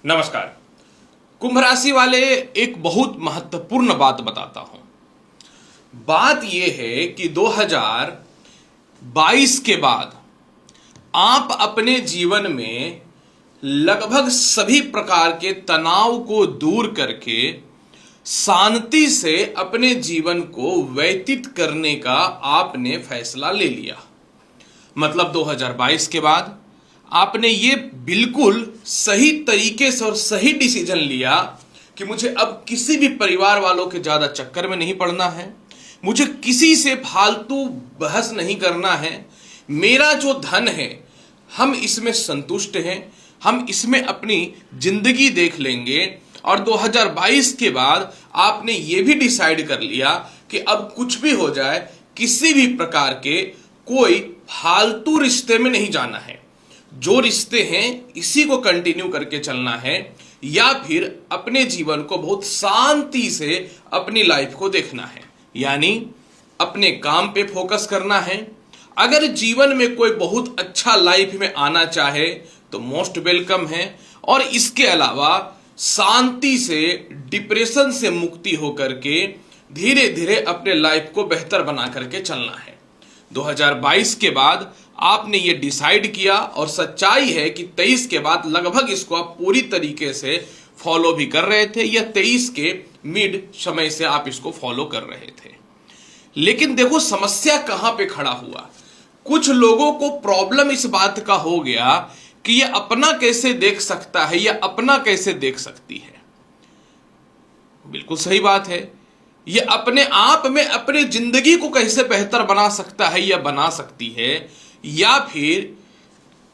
नमस्कार। कुंभ राशि वाले एक बहुत महत्वपूर्ण बात बताता हूं। बात यह है कि 2022 के बाद आप अपने जीवन में लगभग सभी प्रकार के तनाव को दूर करके शांति से अपने जीवन को व्यतीत करने का आपने फैसला ले लिया। मतलब 2022 के बाद आपने ये बिल्कुल सही तरीके से और सही डिसीजन लिया कि मुझे अब किसी भी परिवार वालों के ज्यादा चक्कर में नहीं पड़ना है, मुझे किसी से फालतू बहस नहीं करना है, मेरा जो धन है हम इसमें संतुष्ट हैं, हम इसमें अपनी जिंदगी देख लेंगे। और 2022 के बाद आपने ये भी डिसाइड कर लिया कि अब कुछ भी हो जाए किसी भी प्रकार के कोई फालतू रिश्ते में नहीं जाना है, जो रिश्ते हैं इसी को कंटिन्यू करके चलना है, या फिर अपने जीवन को बहुत शांति से अपनी लाइफ को देखना है, यानी अपने काम पे फोकस करना है। अगर जीवन में कोई बहुत अच्छा लाइफ में आना चाहे तो मोस्ट वेलकम है, और इसके अलावा शांति से डिप्रेशन से मुक्ति होकर के धीरे धीरे अपने लाइफ को बेहतर बना करके चलना है। 2022 के बाद आपने ये डिसाइड किया, और सच्चाई है कि 23 के बाद लगभग इसको आप पूरी तरीके से फॉलो भी कर रहे थे, या 23 के मिड समय से आप इसको फॉलो कर रहे थे। लेकिन देखो समस्या कहां पे खड़ा हुआ। कुछ लोगों को प्रॉब्लम इस बात का हो गया कि ये अपना कैसे देख सकता है या अपना कैसे देख सकती है। बिल्कुल सही बात है, ये अपने आप में अपनी जिंदगी को कैसे बेहतर बना सकता है या बना सकती है, या फिर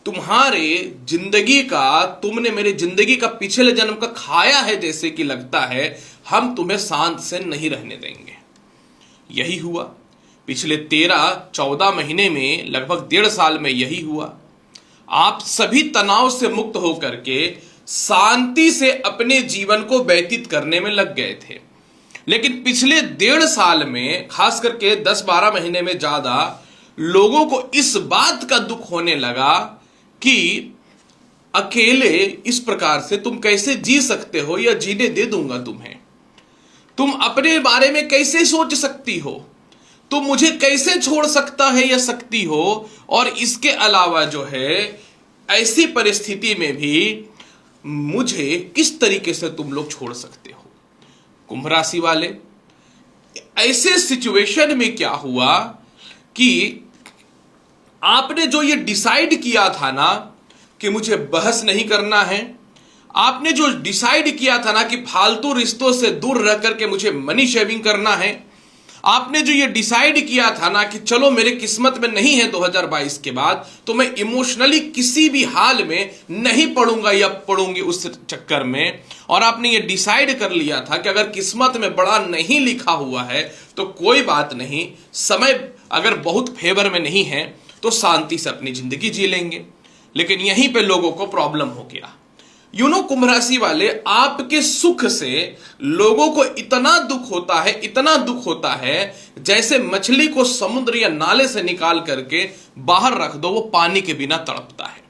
तुम्हारे जिंदगी का, तुमने मेरे जिंदगी का पिछले जन्म का खाया है जैसे कि लगता है, हम तुम्हें शांत से नहीं रहने देंगे। यही हुआ पिछले 13-14 महीने में, लगभग 1.5 साल में यही हुआ। आप सभी तनाव से मुक्त होकर के शांति से अपने जीवन को व्यतीत करने में लग गए थे। लेकिन पिछले 1.5 साल में, खास करके 10-12 महीने में ज्यादा लोगों को इस बात का दुख होने लगा कि अकेले इस प्रकार से तुम कैसे जी सकते हो, या जीने दे दूंगा तुम्हें, तुम अपने बारे में कैसे सोच सकती हो, तुम मुझे कैसे छोड़ सकता है या सकती हो, और इसके अलावा जो है ऐसी परिस्थिति में भी मुझे किस तरीके से तुम लोग छोड़ सकते हो। कुंभ राशि वाले, ऐसे सिचुएशन में क्या हुआ कि आपने जो ये डिसाइड किया था ना कि मुझे बहस नहीं करना है, आपने जो डिसाइड किया था ना कि फालतू रिश्तों से दूर रह करके मुझे मनी शेविंग करना है, आपने जो ये डिसाइड किया था ना कि चलो मेरे किस्मत में नहीं है 2022 के बाद, तो मैं इमोशनली किसी भी हाल में नहीं पड़ूंगा या पड़ूंगी उस चक्कर में, और आपने ये डिसाइड कर लिया था कि अगर किस्मत में बड़ा नहीं लिखा हुआ है तो कोई बात नहीं, समय अगर बहुत फेवर में नहीं है तो शांति से अपनी जिंदगी जी लेंगे। लेकिन यहीं पे लोगों को प्रॉब्लम हो गया। कुंभ राशि वाले, आपके सुख से लोगों को इतना दुख होता है, इतना दुख होता है, जैसे मछली को समुद्र या नाले से निकाल करके बाहर रख दो, वो पानी के बिना तड़पता है।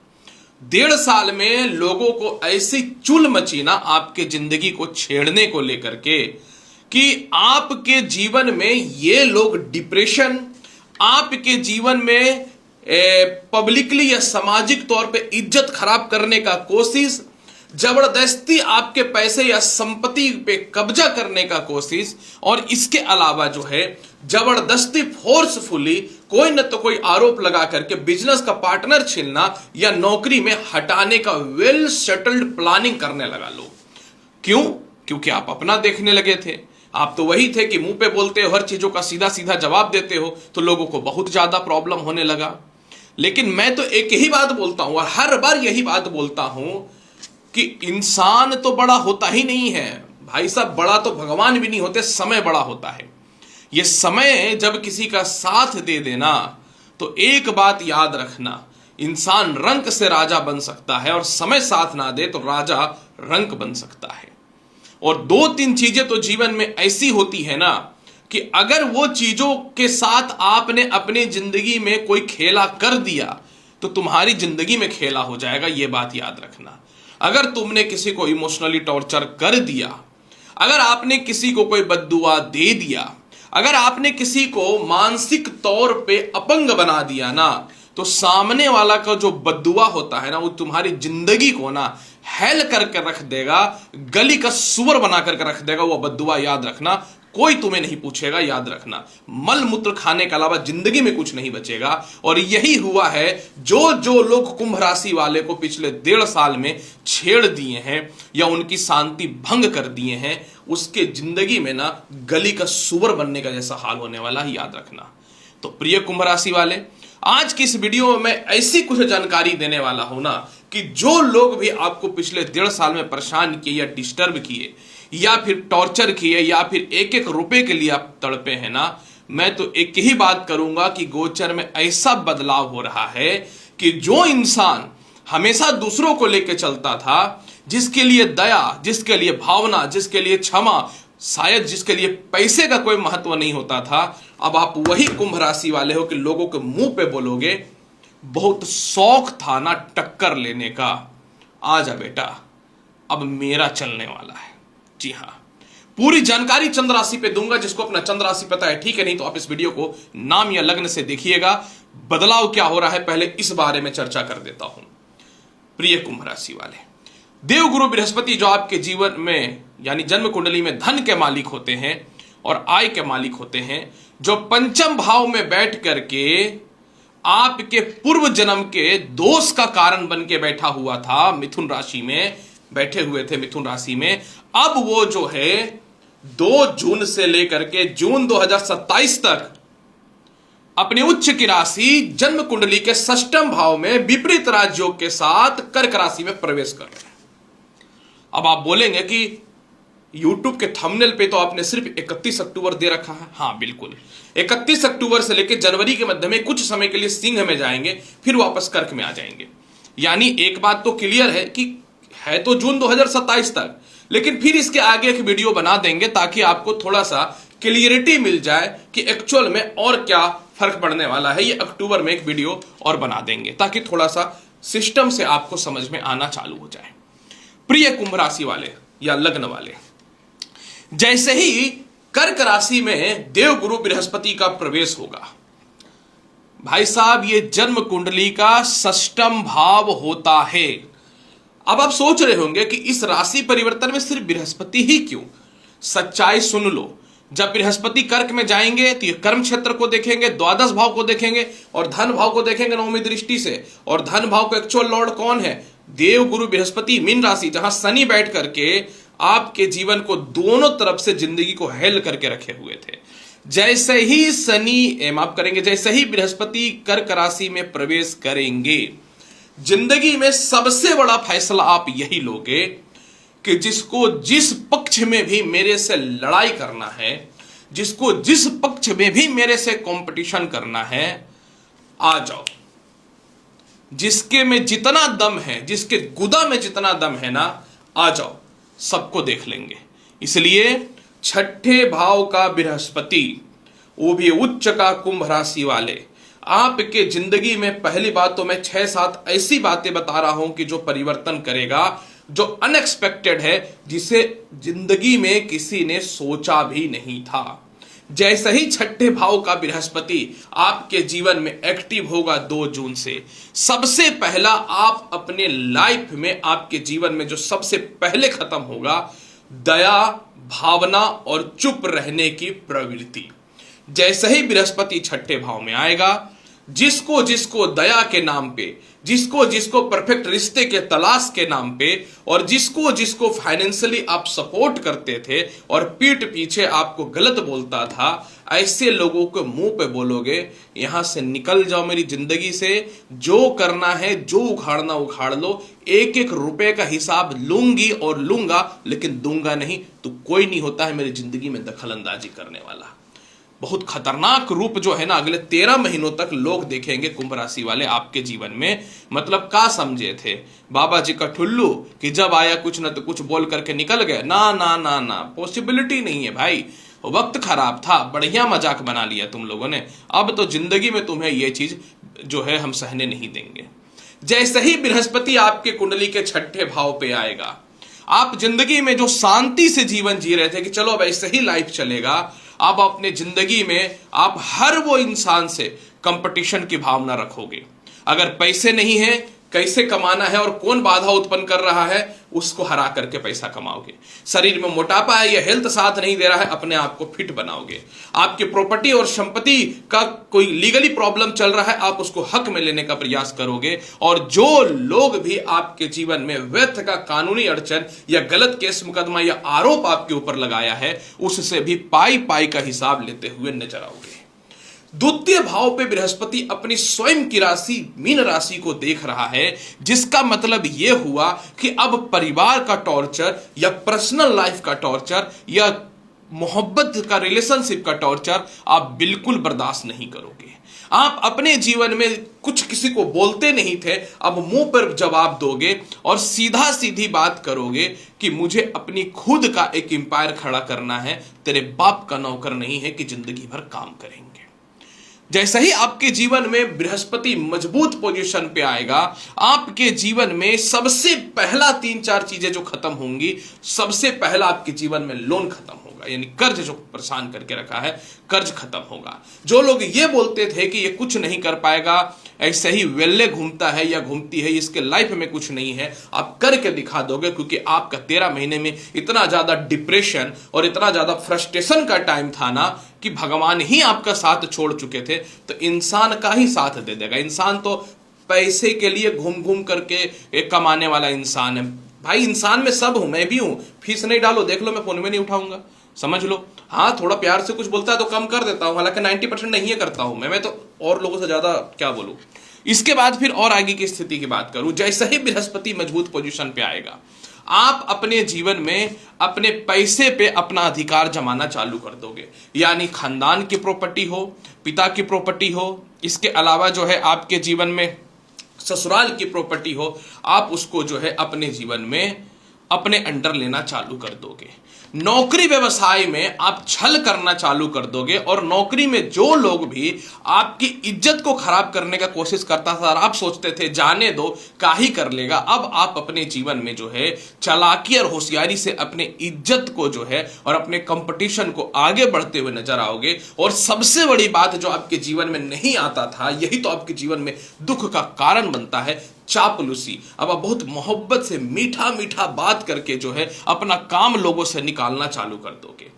1.5 साल में लोगों को ऐसी चुल मची ना आपके जिंदगी को छेड़ने को लेकर के, कि आपके जीवन में ये लोग डिप्रेशन, आपके जीवन में पब्लिकली या सामाजिक तौर पे इज्जत खराब करने का कोशिश, जबरदस्ती आपके पैसे या संपत्ति पे कब्जा करने का कोशिश, और इसके अलावा जो है जबरदस्ती फोर्सफुली कोई न तो कोई आरोप लगा करके बिजनेस का पार्टनर छीनना या नौकरी में हटाने का वेल सेटल्ड प्लानिंग करने लगा लोग। क्यों? क्योंकि आप अपना देखने लगे थे। आप तो वही थे कि मुंह पे बोलते हो, हर चीजों का सीधा सीधा जवाब देते हो, तो लोगों को बहुत ज्यादा प्रॉब्लम होने लगा। लेकिन मैं तो एक ही बात बोलता हूं, और हर बार यही बात बोलता हूं कि इंसान तो बड़ा होता ही नहीं है भाई साहब, बड़ा तो भगवान भी नहीं होते, समय बड़ा होता है। ये समय जब किसी का साथ दे देना, तो एक बात याद रखना, इंसान रंक से राजा बन सकता है, और समय साथ ना दे तो राजा रंक बन सकता है। और 2-3 चीजें तो जीवन में ऐसी होती है ना कि अगर वो चीजों के साथ आपने अपनी जिंदगी में कोई खेला कर दिया तो तुम्हारी जिंदगी में खेला हो जाएगा, ये बात याद रखना। अगर तुमने किसी को इमोशनली टॉर्चर कर दिया, अगर आपने किसी को कोई बद्दुआ दे दिया, अगर आपने किसी को मानसिक तौर पे अपंग बना दिया ना, तो सामने वाला का जो बद्दुआ होता है ना, वो तुम्हारी जिंदगी को ना हेल करके रख देगा, गली का सुअर बना करके रख देगा। वो बद्दुआ याद रखना, कोई तुम्हें नहीं पूछेगा, याद रखना। मल मूत्र खाने के अलावा जिंदगी में कुछ नहीं बचेगा। और यही हुआ है, जो जो लोग कुंभ राशि वाले को पिछले 1.5 साल में छेड़ दिए हैं या उनकी शांति भंग कर दिए हैं, उसके जिंदगी में ना गली का सुअर बनने का जैसा हाल होने वाला है, याद रखना। तो प्रिय कुंभ राशि वाले, आज की इस वीडियो में मैं ऐसी कुछ जानकारी देने वाला हूं ना, कि जो लोग भी आपको पिछले 1.5 साल में परेशान किए या डिस्टर्ब किए या फिर टॉर्चर किए या फिर एक एक रुपए के लिए आप तड़पे हैं ना, मैं तो एक ही बात करूंगा कि गोचर में ऐसा बदलाव हो रहा है कि जो इंसान हमेशा दूसरों को लेकर चलता था, जिसके लिए दया, जिसके लिए भावना, जिसके लिए क्षमा, शायद जिसके लिए पैसे का कोई महत्व नहीं होता था, अब आप वही कुंभ राशि वाले हो कि लोगों के मुंह पे बोलोगे, बहुत शौक था ना टक्कर लेने का, आजा बेटा अब मेरा चलने वाला है। जी हां, पूरी जानकारी चंद्र राशि पे दूंगा। जिसको अपना चंद्र राशि पता है ठीक है, नहीं तो आप इस वीडियो को नाम या लग्न से देखिएगा। बदलाव क्या हो रहा है पहले इस बारे में चर्चा कर देता हूं। प्रिय कुंभ राशि वाले, देवगुरु बृहस्पति जो आपके जीवन में यानी जन्म कुंडली में धन के मालिक होते हैं और आय के मालिक होते हैं, जो पंचम भाव में बैठ करके आपके पूर्व जन्म के दोष का कारण बन के बैठा हुआ था, मिथुन राशि में बैठे हुए थे, मिथुन राशि में, अब वो जो है 2 जून से लेकर के जून 2027 तक अपने उच्च की राशि जन्म कुंडली के 6ठम भाव में विपरीत राजयोग के साथ कर्क राशि में प्रवेश कर रहे हैं। अब आप बोलेंगे कि YouTube के थंबनेल पे तो आपने सिर्फ 31 अक्टूबर दे रखा है। हाँ बिल्कुल, 31 अक्टूबर से लेकर जनवरी के मध्य में कुछ समय के लिए सिंह में जाएंगे, फिर वापस कर्क में आ जाएंगे। यानी एक बात तो क्लियर है कि है तो जून 2027 तक, लेकिन फिर इसके आगे एक वीडियो बना देंगे ताकि आपको थोड़ा सा क्लियरिटी मिल जाए कि एक्चुअल में और क्या फर्क पड़ने वाला है। ये अक्टूबर में एक वीडियो और बना देंगे ताकि थोड़ा सा सिस्टम से आपको समझ में आना चालू हो जाए। प्रिय कुंभ राशि वाले या लग्न वाले, जैसे ही कर्क राशि में देवगुरु बृहस्पति का प्रवेश होगा, भाई साहब ये जन्म कुंडली का 6ठम भाव होता है। अब आप सोच रहे होंगे कि इस राशि परिवर्तन में सिर्फ बृहस्पति ही क्यों? सच्चाई सुन लो, जब बृहस्पति कर्क में जाएंगे तो ये कर्म क्षेत्र को देखेंगे, द्वादश भाव को देखेंगे और धन भाव को देखेंगे नवमी दृष्टि से। और धन भाव का एक्चुअल लॉर्ड कौन है? देवगुरु बृहस्पति, मीन राशि, जहां शनि बैठ करके आपके जीवन को दोनों तरफ से जिंदगी को हेल करके रखे हुए थे। जैसे ही शनि माफ करेंगे, जैसे ही बृहस्पति कर्क राशि में प्रवेश करेंगे, जिंदगी में सबसे बड़ा फैसला आप यही लोगे कि जिसको जिस पक्ष में भी मेरे से लड़ाई करना है, जिसको जिस पक्ष में भी मेरे से कंपटीशन करना है, आ जाओ। जिसके में जितना दम है, जिसके गुदा में जितना दम है ना, आ जाओ, सबको देख लेंगे। इसलिए 6ठे भाव का बृहस्पति, वो भी उच्च का कुंभ राशि वाले, आपके जिंदगी में पहली बात तो मैं 6-7 ऐसी बातें बता रहा हूं कि जो परिवर्तन करेगा, जो अनएक्सपेक्टेड है, जिसे जिंदगी में किसी ने सोचा भी नहीं था। जैसे ही 6ठे भाव का बृहस्पति आपके जीवन में एक्टिव होगा 2 जून से, सबसे पहला आप अपने लाइफ में, आपके जीवन में जो सबसे पहले खत्म होगा, दया, भावना और चुप रहने की प्रवृत्ति। जैसे ही बृहस्पति 6ठे भाव में आएगा, जिसको जिसको दया के नाम पे, जिसको जिसको परफेक्ट रिश्ते के तलाश के नाम पे, और जिसको जिसको फाइनेंशियली आप सपोर्ट करते थे और पीठ पीछे आपको गलत बोलता था, ऐसे लोगों को मुंह पे बोलोगे, यहां से निकल जाओ मेरी जिंदगी से, जो करना है, जो उखाड़ना उखाड़ लो, एक एक रुपए का हिसाब लूंगी और लूंगा, लेकिन दूंगा नहीं। तो कोई नहीं होता है मेरी जिंदगी में दखल अंदाजी करने वाला। बहुत खतरनाक रूप जो है ना, अगले 13 महीनों तक लोग देखेंगे कुंभ राशि वाले आपके जीवन में। मतलब क्या समझे थे बाबा जी का ठुल्लू कि जब आया कुछ ना तो कुछ बोल करके निकल गए? ना ना ना ना, पॉसिबिलिटी नहीं है भाई। वक्त खराब था, बढ़िया मजाक बना लिया तुम लोगों ने। अब तो जिंदगी में तुम्हें यह चीज जो है हम सहने नहीं देंगे। जैसे ही बृहस्पति आपके कुंडली के छठे भाव पे आएगा, आप जिंदगी में जो शांति से जीवन जी रहे थे कि चलो अब ऐसे ही लाइफ चलेगा, आप अपने जिंदगी में आप हर वो इंसान से कंपटीशन की भावना रखोगे। अगर पैसे नहीं है, कैसे कमाना है और कौन बाधा उत्पन्न कर रहा है, उसको हरा करके पैसा कमाओगे। शरीर में मोटापा है या हेल्थ साथ नहीं दे रहा है, अपने आप को फिट बनाओगे। आपकी प्रॉपर्टी और संपत्ति का कोई लीगली प्रॉब्लम चल रहा है, आप उसको हक में लेने का प्रयास करोगे। और जो लोग भी आपके जीवन में व्यर्थ का कानूनी अड़चन या गलत केस मुकदमा या आरोप आपके ऊपर लगाया है, उससे भी पाई पाई का हिसाब लेते हुए नजर आओगे। द्वितीय भाव पे बृहस्पति अपनी स्वयं की राशि मीन राशि को देख रहा है, जिसका मतलब यह हुआ कि अब परिवार का टॉर्चर या पर्सनल लाइफ का टॉर्चर या मोहब्बत का, रिलेशनशिप का टॉर्चर आप बिल्कुल बर्दाश्त नहीं करोगे। आप अपने जीवन में कुछ किसी को बोलते नहीं थे, अब मुंह पर जवाब दोगे और सीधा सीधी बात करोगे कि मुझे अपनी खुद का एक एम्पायर खड़ा करना है, तेरे बाप का नौकर नहीं है कि जिंदगी भर काम करेंगे। जैसे ही आपके जीवन में बृहस्पति मजबूत पोजीशन पे आएगा, आपके जीवन में सबसे पहला 3-4 चीजें जो खत्म होंगी, सबसे पहला आपके जीवन में लोन खत्म होगा, यानी कर्ज जो परेशान करके रखा है, कर्ज खत्म होगा। जो लोग ये बोलते थे कि ये कुछ नहीं कर पाएगा, ऐसे ही वेल्ले घूमता है या घूमती है, इसके लाइफ में कुछ नहीं है, आप करके दिखा दोगे। क्योंकि आपका 13 महीने में इतना ज्यादा डिप्रेशन और इतना ज्यादा फ्रस्ट्रेशन का टाइम था ना कि भगवान ही आपका साथ छोड़ चुके थे, तो इंसान का ही साथ दे देगा। इंसान तो पैसे के लिए घूम घूम करके एक कमाने वाला इंसान है। भाई इंसान में सब हूं, मैं भी हूं। फीस नहीं डालो, देख लो मैं फोन में नहीं उठाऊंगा, समझ लो। हाँ, थोड़ा प्यार से कुछ बोलता है तो कम कर देता हूं, हालांकि 90% नहीं है करता हूं मैं तो और लोगों से ज्यादा क्या बोलूं। इसके बाद फिर और आगे की स्थिति की बात करूं, जैसे ही बृहस्पति मजबूत पोजीशन पे आएगा, आप अपने जीवन में अपने पैसे पे अपना अधिकार जमाना चालू कर दोगे। यानी खानदान की प्रॉपर्टी हो, पिता की प्रॉपर्टी हो, इसके अलावा जो है आपके जीवन में ससुराल की प्रॉपर्टी हो, आप उसको जो है अपने जीवन में अपने अंडर लेना चालू कर दोगे। नौकरी व्यवसाय में आप छल करना चालू कर दोगे, और नौकरी में जो लोग भी आपकी इज्जत को खराब करने का कोशिश करता था और आप सोचते थे जाने दो काहे कर लेगा, अब आप अपने जीवन में जो है चालाकी और होशियारी से अपने इज्जत को जो है और अपने कंपटीशन को आगे बढ़ते हुए नजर आओगे। और सबसे बड़ी बात जो आपके जीवन में नहीं आता था, यही तो आपके जीवन में दुख का कारण बनता है, चापलूसी। अब आप बहुत मोहब्बत से मीठा मीठा बात करके जो है अपना काम लोगों से निकालना चालू कर दोगे।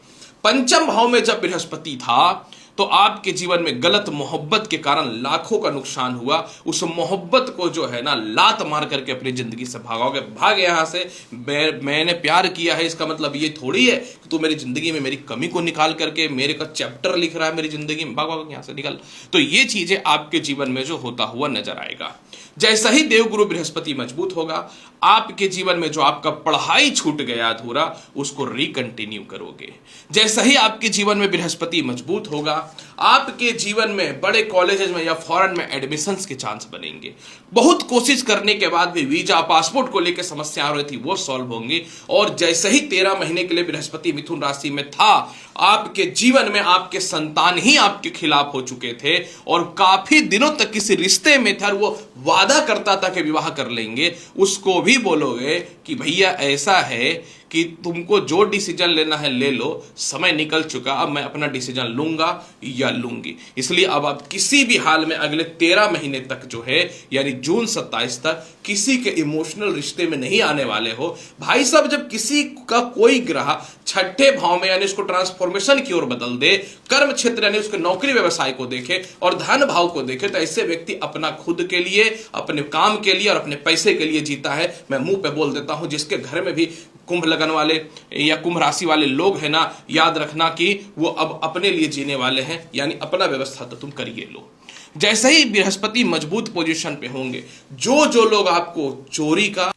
पंचम भाव में जब बृहस्पति था तो आपके जीवन में गलत मोहब्बत के कारण लाखों का नुकसान हुआ। उस मोहब्बत को जो है ना लात मार करके अपनी जिंदगी से भागोगे। भाग यहां से, मैंने प्यार किया है इसका मतलब ये थोड़ी है कि तू मेरी जिंदगी में मेरी कमी को निकाल करके मेरे का चैप्टर लिख रहा है मेरी जिंदगी में। भाग भाग यहां से निकल। तो ये चीजें आपके जीवन में जो होता हुआ नजर आएगा। जैसा ही देवगुरु बृहस्पति मजबूत होगा, आपके जीवन में जो आपका पढ़ाई छूट गया अधूरा, उसको रिकंटिन्यू करोगे। जैसा ही आपके जीवन में बृहस्पति मजबूत होगा, आपके जीवन में बड़े कॉलेजेस में या फॉरेन में एडमिशंस के चांस बनेंगे। बहुत कोशिश करने के बाद भी वीजा पासपोर्ट को लेकर समस्या आ रही थी, वो सॉल्व होंगी। और जैसे ही 13 महीने के लिए बृहस्पति मिथुन राशि में था, आपके जीवन में आपके संतान ही आपके खिलाफ हो चुके थे और काफी दिनों तक किसी रिश्ते में था, वो वादा करता था कि विवाह कर लेंगे, उसको भी बोलोगे कि भैया ऐसा है कि तुमको जो डिसीजन लेना है ले लो, समय निकल चुका, अब मैं अपना डिसीजन लूंगा या लूंगी। इसलिए अब आप किसी भी हाल में अगले 13 महीने तक जो है यानी जून 27 तक किसी के इमोशनल रिश्ते में नहीं आने वाले हो। भाई साहब, जब किसी का कोई ग्रह छठे भाव में यानी उसको ट्रांसफॉर्मेशन की ओर बदल दे, कर्म क्षेत्र यानी उसके नौकरी व्यवसाय को देखे और धन भाव को देखे, तो ऐसे व्यक्ति अपना खुद के लिए, अपने काम के लिए और अपने पैसे के लिए जीता है। मैं मुंह पे बोल देता हूं, जिसके घर में भी कुंभ लगन वाले या कुंभ राशि वाले लोग हैं ना, याद रखना कि वो अब अपने लिए जीने वाले हैं, यानी अपना व्यवस्था तो तुम करिए लो। जैसे ही बृहस्पति मजबूत पोजीशन पे होंगे, जो लोग आपको चोरी का,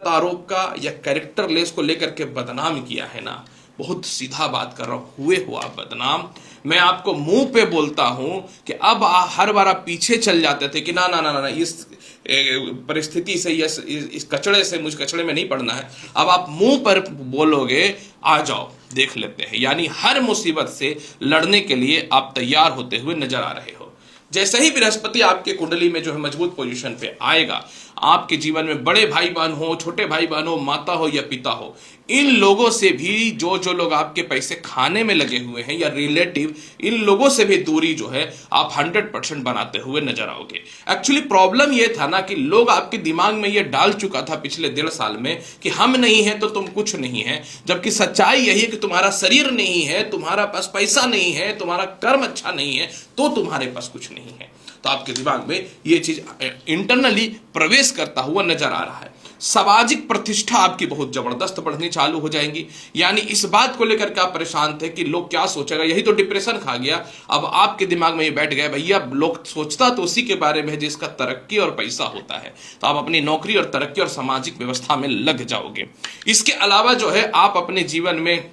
आरोप का या कैरेक्टर लेस को लेकर के बदनाम किया है ना, बहुत सीधा बात कर रहा हूं, हुए हो आप बदनाम। मैं आपको मुंह पे बोलता हूं कि अब हर बार आप पीछे चल जाते थे कि ना ना ना ना, इस परिस्थिति से या इस कचड़े से, मुझ कचड़े में नहीं पड़ना है। अब आप मुंह पर बोलोगे आ जाओ देख लेते हैं, यानी हर मुसीबत से लड़ने के लिए आप तैयार होते हुए नजर आ रहे हो। जैसे ही बृहस्पति आपके कुंडली में जो है मजबूत पोजीशन पे आएगा, आपके जीवन में बड़े भाई बहन हो, छोटे भाई बहन हो, माता हो या पिता हो, इन लोगों से भी जो लोग आपके पैसे खाने में लगे हुए हैं या रिलेटिव, इन लोगों से भी दूरी जो है आप 100% बनाते हुए नजर आओगे। एक्चुअली प्रॉब्लम ये था ना कि लोग आपके दिमाग में ये डाल चुका था पिछले 1.5 साल में कि हम नहीं है तो तुम कुछ नहीं है, जबकि सच्चाई यही है कि तुम्हारा शरीर नहीं है, तुम्हारा पास पैसा नहीं है, तुम्हारा कर्म अच्छा नहीं है, तो तुम्हारे पास कुछ नहीं है। तो आपके दिमाग में ये चीज इंटरनली प्रवेश करता हुआ नजर आ रहा है। सामाजिक प्रतिष्ठा आपकी बहुत जबरदस्त बढ़नी चालू हो जाएंगी। यानी इस बात को लेकर के आप परेशान थे कि लोग क्या सोचेगा, यही तो डिप्रेशन खा गया। अब आपके दिमाग में ये बैठ गया, भैया लोग सोचता तो उसी के बारे में है जिसका तरक्की और पैसा होता है। तो आप अपनी नौकरी और तरक्की और सामाजिक व्यवस्था में लग जाओगे। इसके अलावा जो है आप अपने जीवन में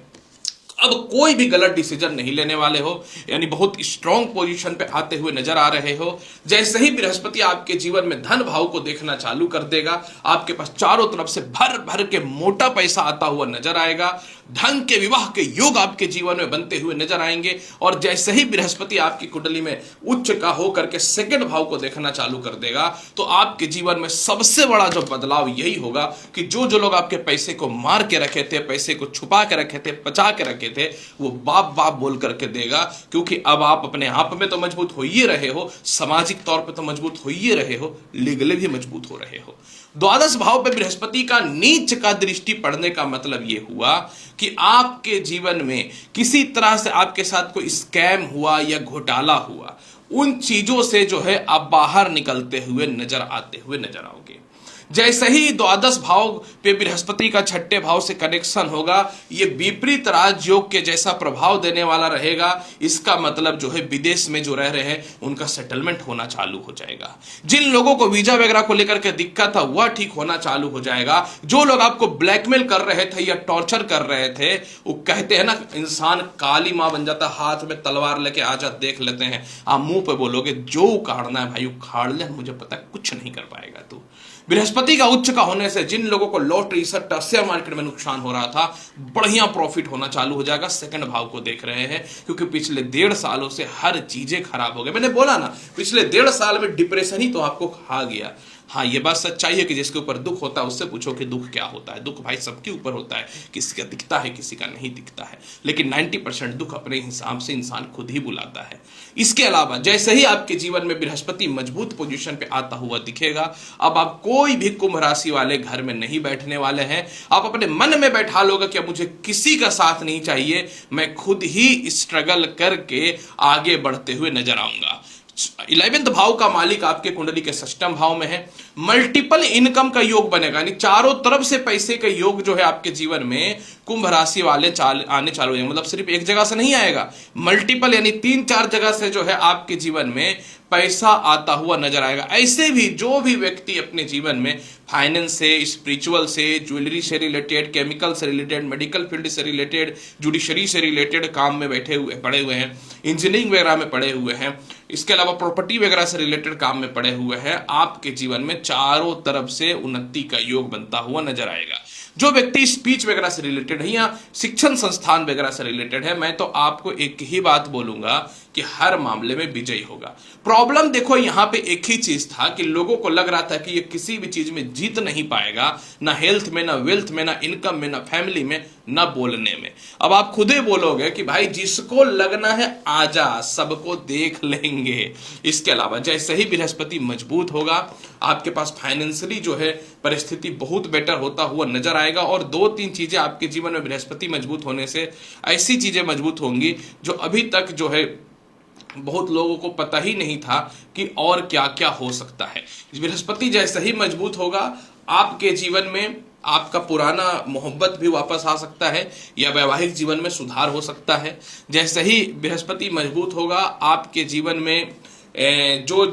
अब कोई भी गलत डिसीजन नहीं लेने वाले हो, यानी बहुत स्ट्रांग पोजीशन पे आते हुए नजर आ रहे हो। जैसे ही बृहस्पति आपके जीवन में धन भाव को देखना चालू कर देगा, आपके पास चारों तरफ से भर भर के मोटा पैसा आता हुआ नजर आएगा। धन के विवाह के योग आपके जीवन में बनते हुए नजर आएंगे। और जैसे ही बृहस्पति आपकी कुंडली में उच्च का होकर के सेकंड भाव को देखना चालू कर देगा, तो आपके जीवन में सबसे बड़ा जो बदलाव यही होगा कि जो लोग आपके पैसे को मार के रखे थे, पैसे को छुपा के रखे थे, बचा के रखे थे, वो बाप बाप बोल करके देगा। क्योंकि अब आप अपने आप में तो मजबूत हो ही रहे हो, सामाजिक तौर पे तो मजबूत हो ही रहे हो, लीगली भी मजबूत हो रहे हो। द्वादश भाव पे बृहस्पति का नीच का दृष्टि पड़ने का मतलब यह हुआ कि आपके जीवन में किसी तरह से आपके साथ कोई स्कैम हुआ या घोटाला हुआ, उन चीजों से जो है आप बाहर निकलते हुए नजर आते हुए नजर आओगे। जैसे ही द्वादश भाव पे बृहस्पति का छठे भाव से कनेक्शन होगा, ये विपरीत राजयोग के जैसा प्रभाव देने वाला रहेगा। इसका मतलब जो है विदेश में जो रह रहे हैं उनका सेटलमेंट होना चालू हो जाएगा। जिन लोगों को वीजा वगैरह को लेकर के दिक्कत था वह ठीक होना चालू हो जाएगा। जो लोग आपको ब्लैकमेल कर रहे थे या टॉर्चर कर रहे थे, वो कहते हैं ना, इंसान काली मां बन जाता, हाथ में तलवार लेके आजा देख लेते हैं। आप मुंह पे बोलोगे जो उखाड़ना है भाई उखाड़ ले, मुझे पता कुछ नहीं कर पाएगा तू। बृहस्पति का उच्च का होने से जिन लोगों को लॉटरी सट्टा शेयर मार्केट में नुकसान हो रहा था, बढ़िया प्रॉफिट होना चालू हो जाएगा। सेकंड भाव को देख रहे हैं, क्योंकि पिछले 1.5 सालों से हर चीजें खराब हो गई। मैंने बोला ना, पिछले 1.5 साल में डिप्रेशन ही तो आपको खा गया। हाँ, ये बात सच्चाई है कि जिसके ऊपर दुख होता है उससे पूछो कि दुख क्या होता है। दुख भाई सबके ऊपर होता है, किसी का दिखता है किसी का नहीं दिखता है, लेकिन 90% दुख अपने हिसाब से इंसान खुद ही बुलाता है। इसके अलावा जैसे ही आपके जीवन में बृहस्पति मजबूत पोजीशन पे आता हुआ दिखेगा, अब आप कोई भी कुंभ राशि वाले घर में नहीं बैठने वाले हैं। आप अपने मन में बैठा लोगे कि मुझे किसी का साथ नहीं चाहिए, मैं खुद ही स्ट्रगल करके आगे बढ़ते हुए नजर आऊंगा। 11वें भाव का मालिक आपके कुंडली के 6वें भाव में है। मल्टीपल इनकम का योग बनेगा, यानी चारों तरफ से पैसे का योग जो है आपके जीवन में कुंभ राशि वाले आने चालू होंगे। मतलब सिर्फ एक जगह से नहीं आएगा, मल्टीपल यानी 3-4 जगह से जो है आपके जीवन में पैसा आता हुआ नजर आएगा। ऐसे भी जो भी व्यक्ति अपने जीवन में फाइनेंस से, स्पिरिचुअल से, ज्वेलरी से रिलेटेड, केमिकल से रिलेटेड, मेडिकल फील्ड से रिलेटेड, जुडिशरी से रिलेटेड काम में पड़े हुए हैं, इंजीनियरिंग वगैरह में पड़े हुए हैं, इसके अलावा प्रॉपर्टी वगैरह से रिलेटेड काम में पड़े हुए हैं, आपके जीवन में चारों तरफ से उन्नति का योग बनता हुआ नजर आएगा। जो व्यक्ति स्पीच वगैरह से रिलेटेड है या शिक्षण संस्थान वगैरह से रिलेटेड है, मैं तो आपको एक ही बात बोलूंगा कि हर मामले में विजयी होगा। प्रॉब्लम देखो यहां पे एक ही चीज था कि लोगों को लग रहा था कि ये किसी भी चीज में जीत नहीं पाएगा, ना हेल्थ में, ना वेल्थ में, ना इनकम में, ना फैमिली में, ना बोलने में। अब आप खुद ही बोलोगे कि भाई जिसको लगना है आजा, सबको देख लेंगे। इसके अलावा जैसे ही बृहस्पति मजबूत होगा, आपके पास फाइनेंशियली जो है परिस्थिति बहुत बेटर होता हुआ नजर आएगा। और 2-3 चीजें आपके जीवन में बृहस्पति मजबूत होने से ऐसी चीजें मजबूत होंगी जो अभी तक जो है बहुत लोगों को पता ही नहीं था कि और क्या क्या हो सकता है। बृहस्पति जैसे ही मजबूत होगा, आपके जीवन में आपका पुराना मोहब्बत भी वापस आ सकता है या वैवाहिक जीवन में सुधार हो सकता है। जैसे ही बृहस्पति मजबूत होगा, आपके जीवन में जो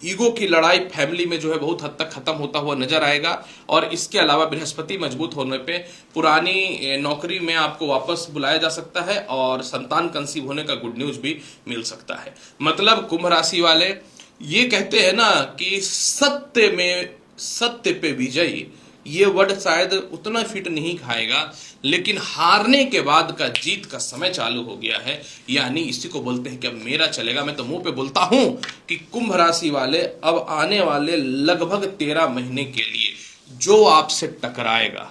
ईगो की लड़ाई फैमिली में जो है बहुत हद तक खत्म होता हुआ नजर आएगा। और इसके अलावा बृहस्पति मजबूत होने पे पुरानी नौकरी में आपको वापस बुलाया जा सकता है और संतान कंसीव होने का गुड न्यूज भी मिल सकता है। मतलब कुंभ राशि वाले ये कहते हैं ना कि सत्य पे विजयी, ये वर्ड शायद उतना फिट नहीं खाएगा, लेकिन हारने के बाद का जीत का समय चालू हो गया है। यानी इसी को बोलते हैं कि अब मेरा चलेगा। मैं तो मुंह पे बोलता हूं कि कुंभ राशि वाले अब आने वाले लगभग 13 महीने के लिए जो आपसे टकराएगा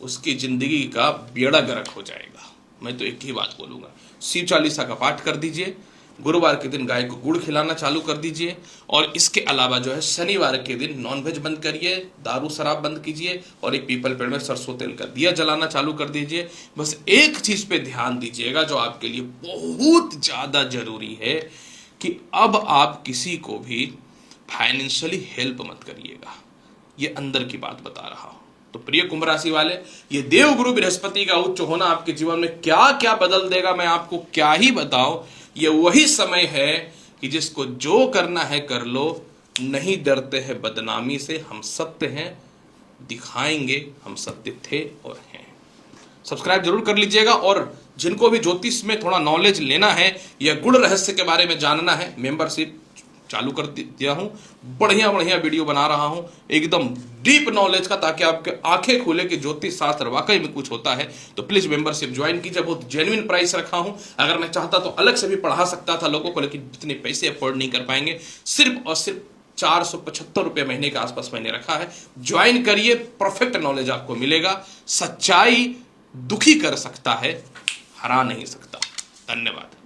उसकी जिंदगी का बेड़ा गर्क हो जाएगा। मैं तो एक ही बात बोलूंगा, शिव चालीसा का पाठ कर दीजिए, गुरुवार के दिन गाय को गुड़ खिलाना चालू कर दीजिए, और इसके अलावा जो है शनिवार के दिन नॉनवेज बंद करिए, दारू शराब बंद कीजिए, और एक पीपल पेड़ में सरसों तेल का दिया जलाना चालू कर दीजिए। बस एक चीज पे ध्यान दीजिएगा जो आपके लिए बहुत ज्यादा जरूरी है, कि अब आप किसी को भी फाइनेंशियली हेल्प मत करिएगा। ये अंदर की बात बता रहा हूं। तो प्रिय कुंभ राशि वाले, ये देवगुरु बृहस्पति का उच्च होना आपके जीवन में क्या क्या बदल देगा मैं आपको क्या ही बताऊं। ये वही समय है कि जिसको जो करना है कर लो, नहीं डरते हैं बदनामी से, हम सत्य हैं, दिखाएंगे हम सत्य थे और हैं। सब्सक्राइब जरूर कर लीजिएगा, और जिनको भी ज्योतिष में थोड़ा नॉलेज लेना है या गुण रहस्य के बारे में जानना है, मेंबरशिप चालू कर दिया हूं। बढ़िया बढ़िया वीडियो बना रहा हूं एकदम डीप नॉलेज का, ताकि आपके आंखें खुले कि ज्योतिष शास्त्र वाकई में कुछ होता है। तो प्लीज मेंबरशिप ज्वाइन कीजिए, बहुत जेन्युइन प्राइस रखा हूं। अगर मैं चाहता तो अलग से भी पढ़ा सकता था लोगों को, लेकिन इतने पैसे अफोर्ड नहीं कर पाएंगे। सिर्फ और सिर्फ 475 रुपये महीने के आसपास मैंने रखा है। ज्वाइन करिए, परफेक्ट नॉलेज आपको मिलेगा। सच्चाई दुखी कर सकता है, हरा नहीं सकता। धन्यवाद।